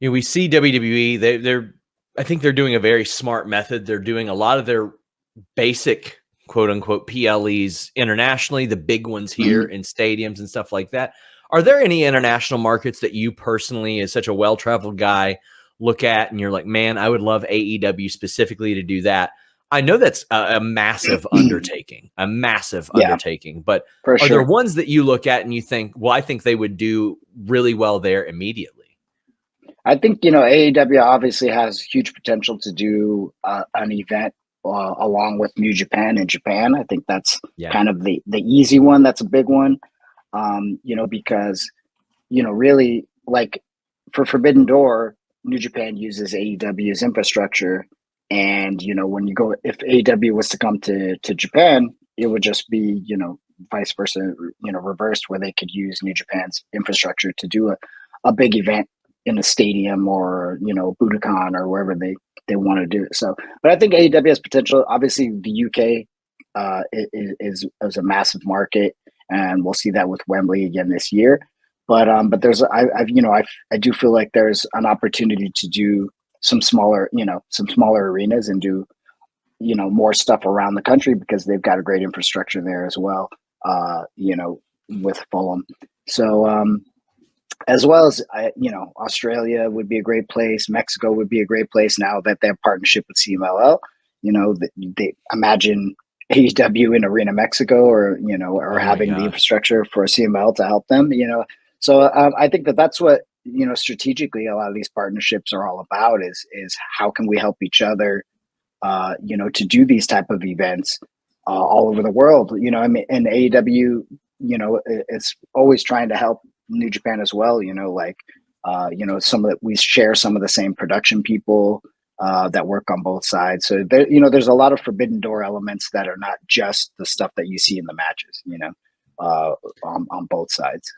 We see WWE. I think they're doing a very smart method. They're doing a lot of their basic quote unquote PLEs internationally, the big ones here in stadiums and stuff like that. Are there any international markets that you personally, as such a well-traveled guy, look at and you're like, man, I would love AEW specifically to do that? I know that's a massive undertaking, Yeah, but for are there sure. ones that you look at and you think, well, I think they would do really well there immediately? I think, AEW obviously has huge potential to do an event along with New Japan in Japan. I think that's Yeah. kind of the easy one. That's a big one, because, really, like for Forbidden Door, New Japan uses AEW's infrastructure. And, when you go, if AEW was to come to Japan, it would just be, vice versa, reversed, where they could use New Japan's infrastructure to do a big event in a stadium or, Budokan or wherever they want to do it. So, but I think AEW has potential. Obviously, the UK is a massive market, and we'll see that with Wembley again this year. But there's I do feel like there's an opportunity to do some smaller arenas and do more stuff around the country because they've got a great infrastructure there as well. With Fulham, so as well as Australia would be a great place. Mexico would be a great place now that they have partnership with CMLL. They imagine AEW in Arena Mexico, or Oh my having the gosh. infrastructure for CML to help them. So I think that's what strategically a lot of these partnerships are all about is how can we help each other, to do these type of events all over the world. I mean, and AEW, it's always trying to help New Japan as well. We share some of the same production people that work on both sides. So there's a lot of Forbidden Door elements that are not just the stuff that you see in the matches. On both sides.